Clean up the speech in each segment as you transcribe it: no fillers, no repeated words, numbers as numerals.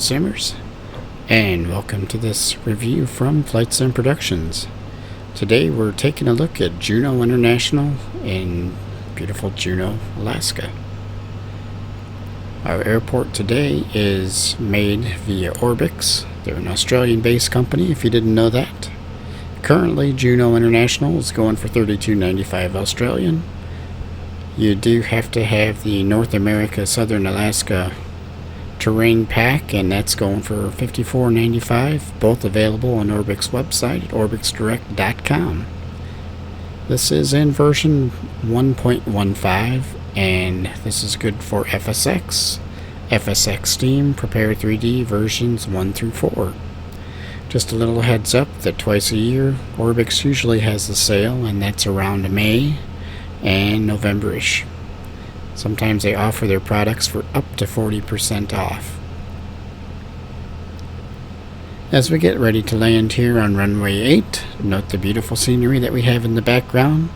fellow simmers, and welcome to this review from FlightSim Productions. Today we're taking a look at Juneau International in beautiful Juneau, Alaska. Our airport today is made via Orbx. They're an Australian-based company, if you didn't know that. Currently, Juneau International is going for $32.95 Australian. You do have to have the North America Southern Alaska terrain pack, and that's going for $54.95, both available on Orbx website at orbxdirect.com. This is in version 1.15, and this is good for FSX, FSX Steam, Prepare 3D versions 1 through 4. Just a little heads up that twice a year Orbx usually has a sale, and that's around May and November-ish. Sometimes they offer their products for up to 40% off. As we get ready to land here on runway 8, note the beautiful scenery that we have in the background,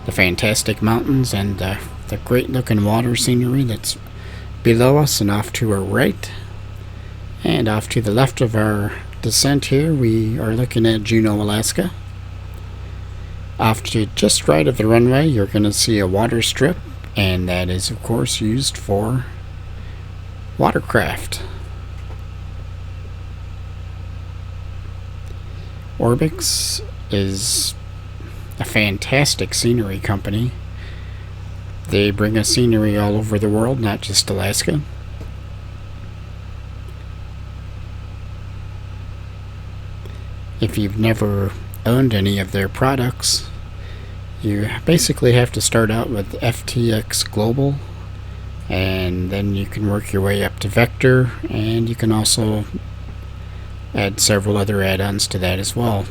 the fantastic mountains, and the great looking water scenery that's below us and off to our right. And off to the left of our descent here, we are looking at Juneau, Alaska. Off to just right of the runway, you're going to see a water strip, and that is of course used for watercraft. Orbx is a fantastic scenery company. They bring us scenery all over the world, not just Alaska. If you've never owned any of their products, you basically have to start out with FTX Global, and then you can work your way up to Vector, and you can also add several other add-ons to that as well.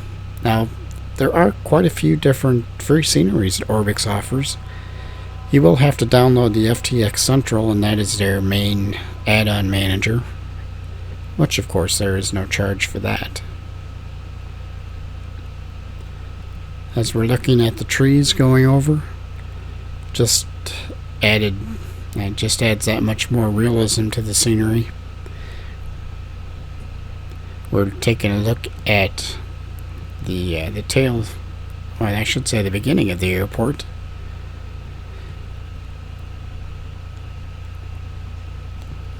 Now, there are quite a few different free sceneries that Orbx offers. You will have to download the FTX Central, and that is their main add-on manager, which of course there is no charge for that. As we're looking at the trees going over, it just adds that much more realism to the scenery. We're taking a look at the tail, well, I should say the beginning of the airport.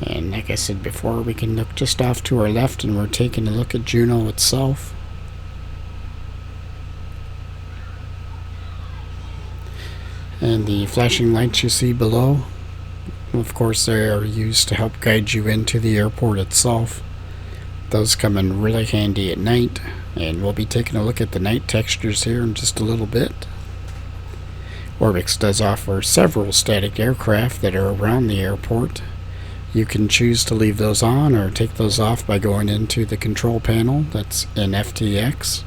And like I said before, we can look just off to our left, and we're taking a look at Juneau itself. And the flashing lights you see below, of course, they are used to help guide you into the airport itself. Those come in really handy at night, and we'll be taking a look at the night textures here in just a little bit. Orbx does offer several static aircraft that are around the airport. You can choose to leave those on or take those off by going into the control panel that's in FTX.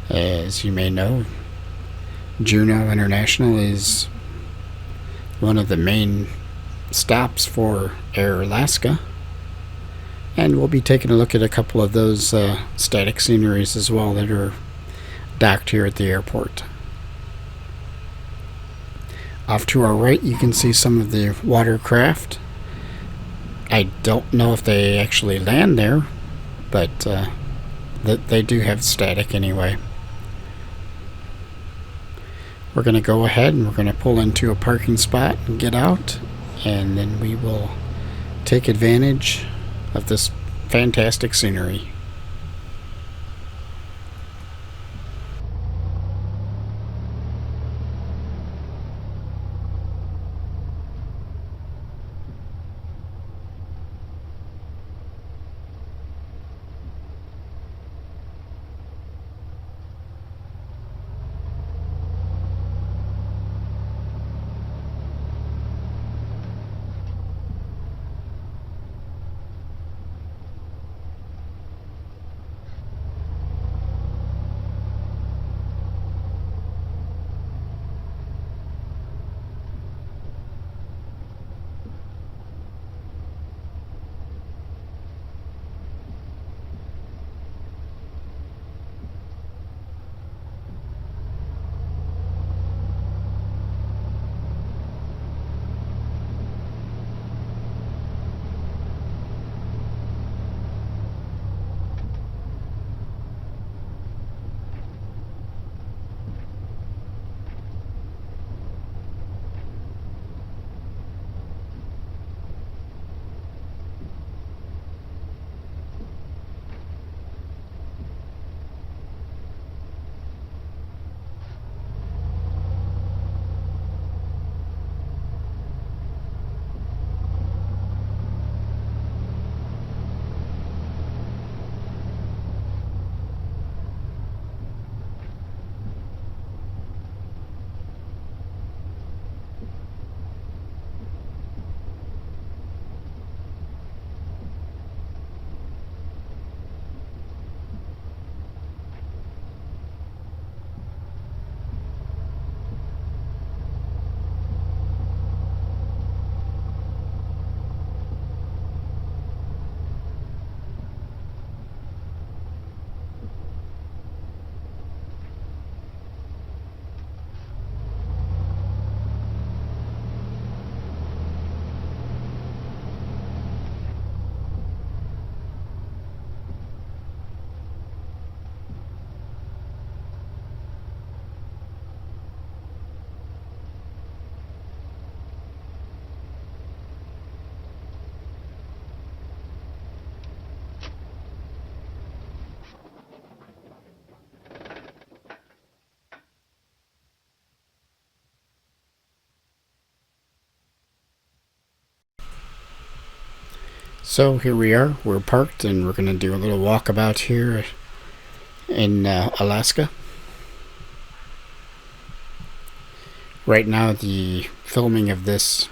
As you may know, Juneau International is one of the main stops for Air Alaska, and we'll be taking a look at a couple of those static sceneries as well that are docked here at the airport. Off to our right, you can see some of the watercraft. I don't know if they actually land there, but they do have static anyway. We're going to go ahead and we're going to pull into a parking spot and get out, and then we will take advantage of this fantastic scenery. So here we are, we're parked and we're going to do a little walkabout here in Alaska. Right now the filming of this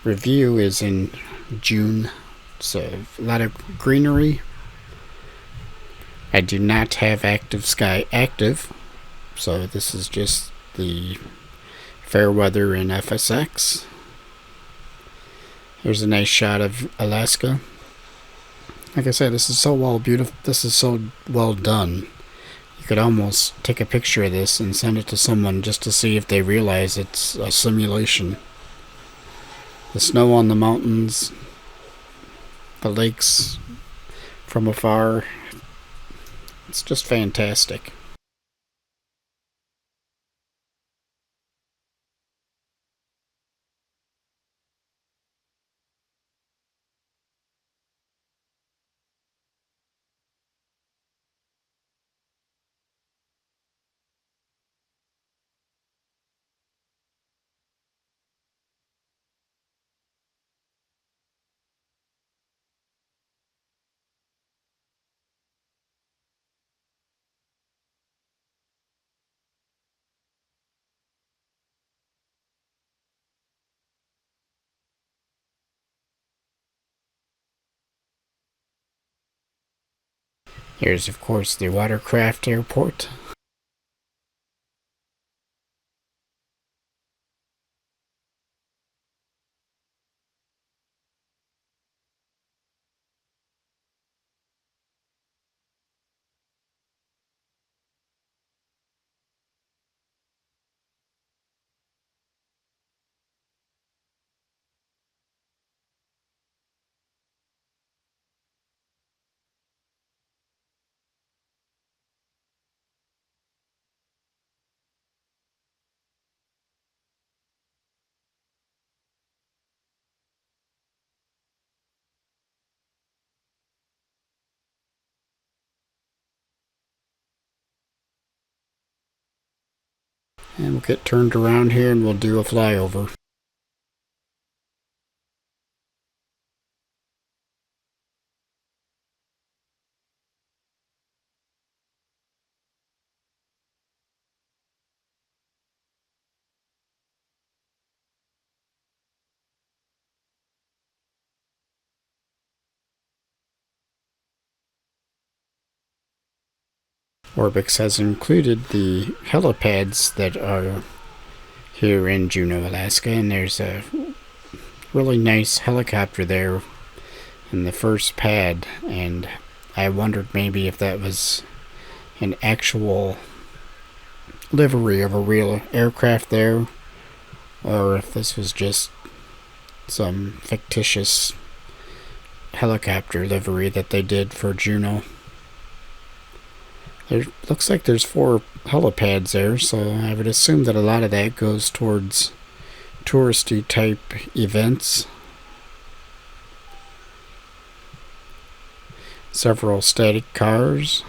review is in June, so a lot of greenery. I do not have active sky active, so this is just the fair weather in FSX. Here's a nice shot of Alaska. Like I said, this is so well done. You could almost take a picture of this and send it to someone just to see if they realize it's a simulation. The snow on the mountains, the lakes from afar, it's just fantastic. Here's, of course, the watercraft airport. And we'll get turned around here and we'll do a flyover. Orbx has included the helipads that are here in Juneau, Alaska, and there's a really nice helicopter there in the first pad, and I wondered maybe if that was an actual livery of a real aircraft there, or if this was just some fictitious helicopter livery that they did for Juneau. There looks like there's 4 helipads there, so I would assume that a lot of that goes towards touristy type events. Several static cars,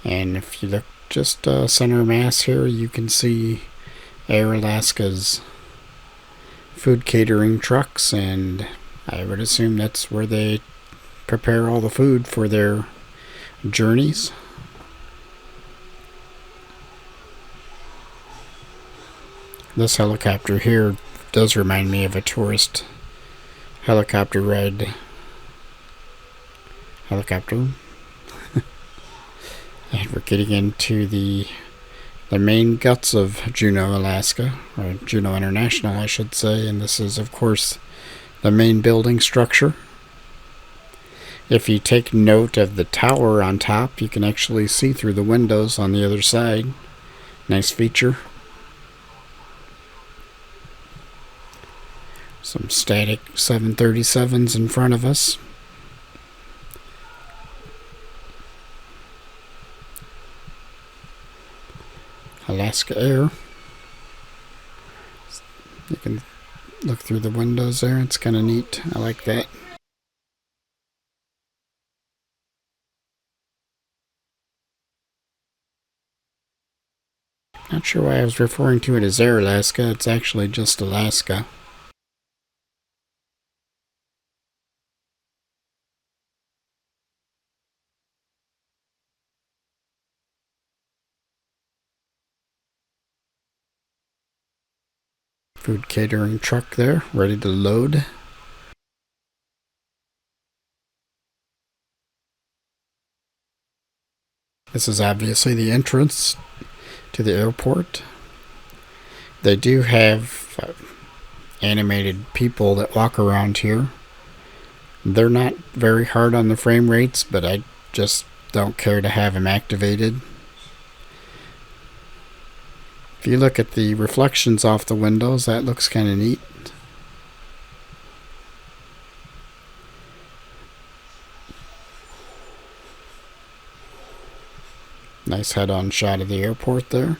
and if you look just center mass here, you can see Air Alaska's food catering trucks, and I would assume that's where they prepare all the food for their journeys. This helicopter here does remind me of a tourist helicopter ride. Helicopter. And we're getting into the main guts of Juneau, Alaska, or Juneau International, I should say, and this is, of course, the main building structure. If you take note of the tower on top, you can actually see through the windows on the other side. Nice feature. Some static 737s in front of us. Alaska Air. You can look through the windows there. It's kind of neat. I like that. Not sure why I was referring to it as Air Alaska. It's actually just Alaska. Food catering truck there, ready to load. This is obviously the entrance to the airport. They do have animated people that walk around here. They're not very hard on the frame rates, but I just don't care to have them activated. If you look at the reflections off the windows, that looks kind of neat. Nice head-on shot of the airport there.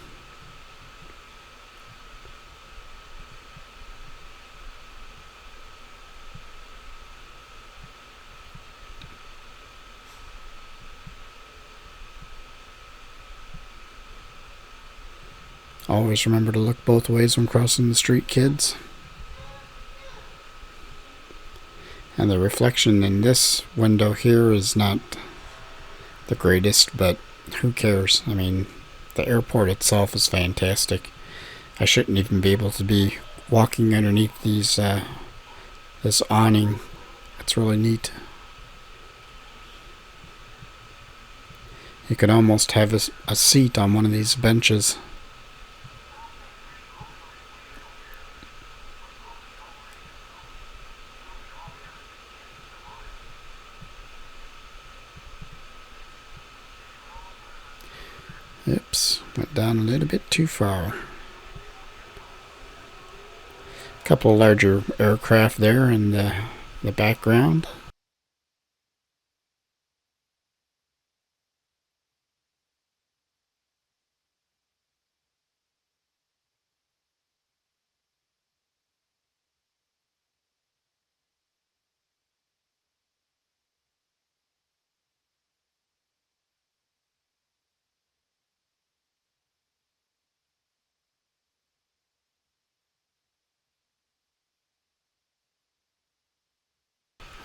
Always remember to look both ways when crossing the street, kids. And the reflection in this window here is not the greatest, but who cares? I mean, the airport itself is fantastic. I shouldn't even be able to be walking underneath this awning. It's really neat. You could almost have a seat on one of these benches. Oops, went down a little bit too far. A couple of larger aircraft there in the background.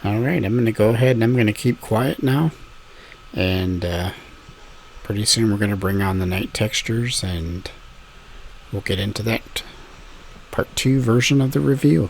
Alright, I'm going to go ahead and I'm going to keep quiet now. And pretty soon we're going to bring on the night textures and we'll get into that part 2 version of the review.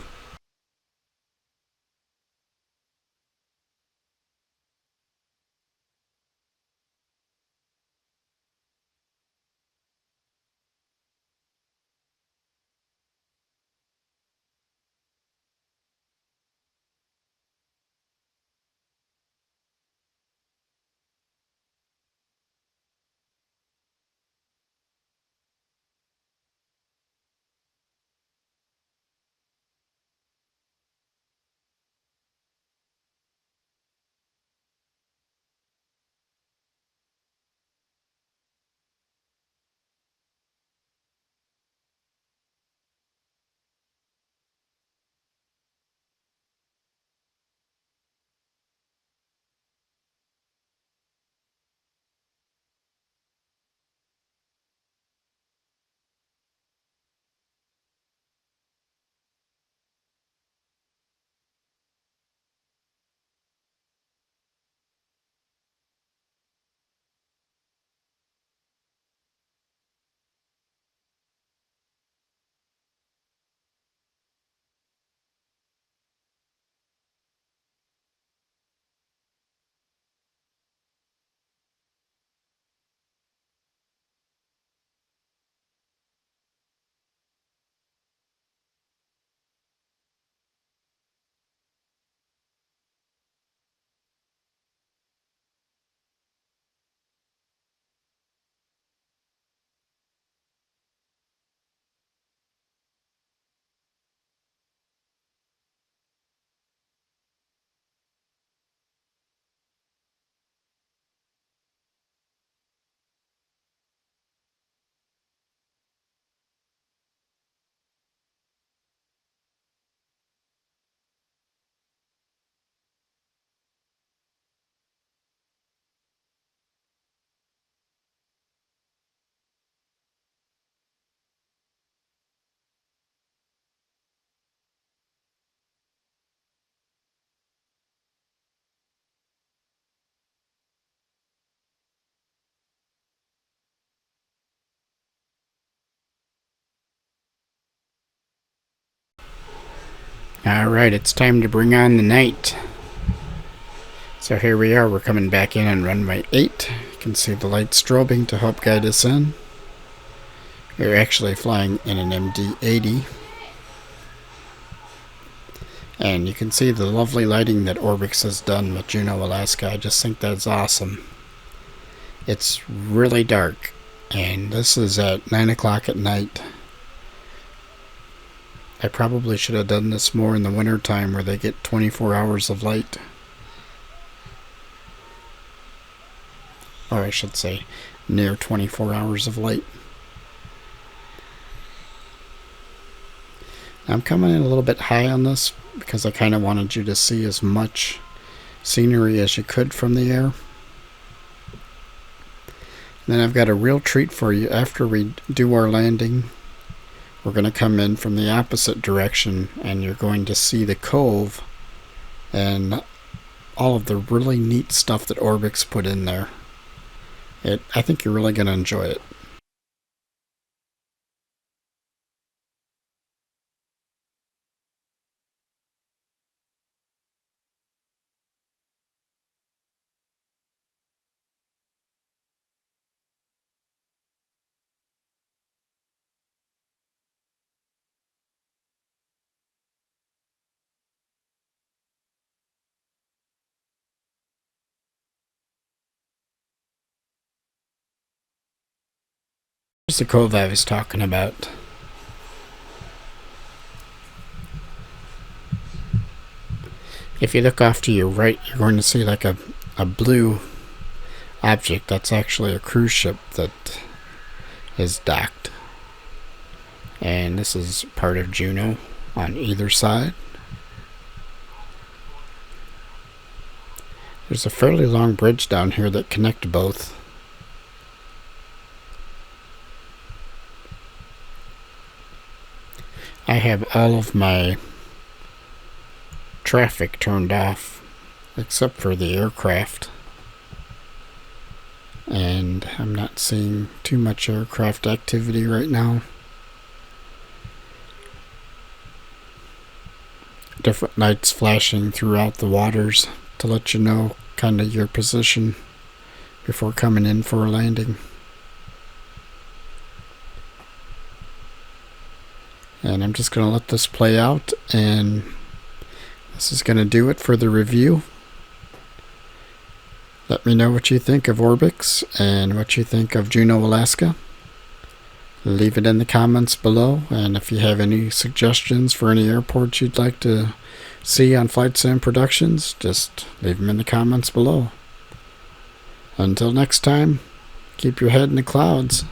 Alright, it's time to bring on the night. So here we are, we're coming back in on runway 8. You can see the light strobing to help guide us in. We're actually flying in an MD-80. And you can see the lovely lighting that Orbx has done with Juneau, Alaska. I just think that's awesome. It's really dark, and this is at 9 o'clock at night. I probably should have done this more in the winter time where they get 24 hours of light. Or I should say, near 24 hours of light. I'm coming in a little bit high on this because I kind of wanted you to see as much scenery as you could from the air. And then I've got a real treat for you. After we do our landing, we're going to come in from the opposite direction, and you're going to see the cove and all of the really neat stuff that Orbx put in there. I think you're really going to enjoy it. Here's the cove I was talking about. If you look off to your right, you're going to see like a blue object. That's actually a cruise ship that is docked. And this is part of Juneau on either side. There's a fairly long bridge down here that connects both. I have all of my traffic turned off except for the aircraft, and I'm not seeing too much aircraft activity right now. Different lights flashing throughout the waters to let you know kind of your position before coming in for a landing. And I'm just going to let this play out, and this is going to do it for the review. Let me know what you think of Orbx and what you think of Juneau, Alaska. Leave it in the comments below, and if you have any suggestions for any airports you'd like to see on FlightSim Productions, just leave them in the comments below. Until next time, keep your head in the clouds.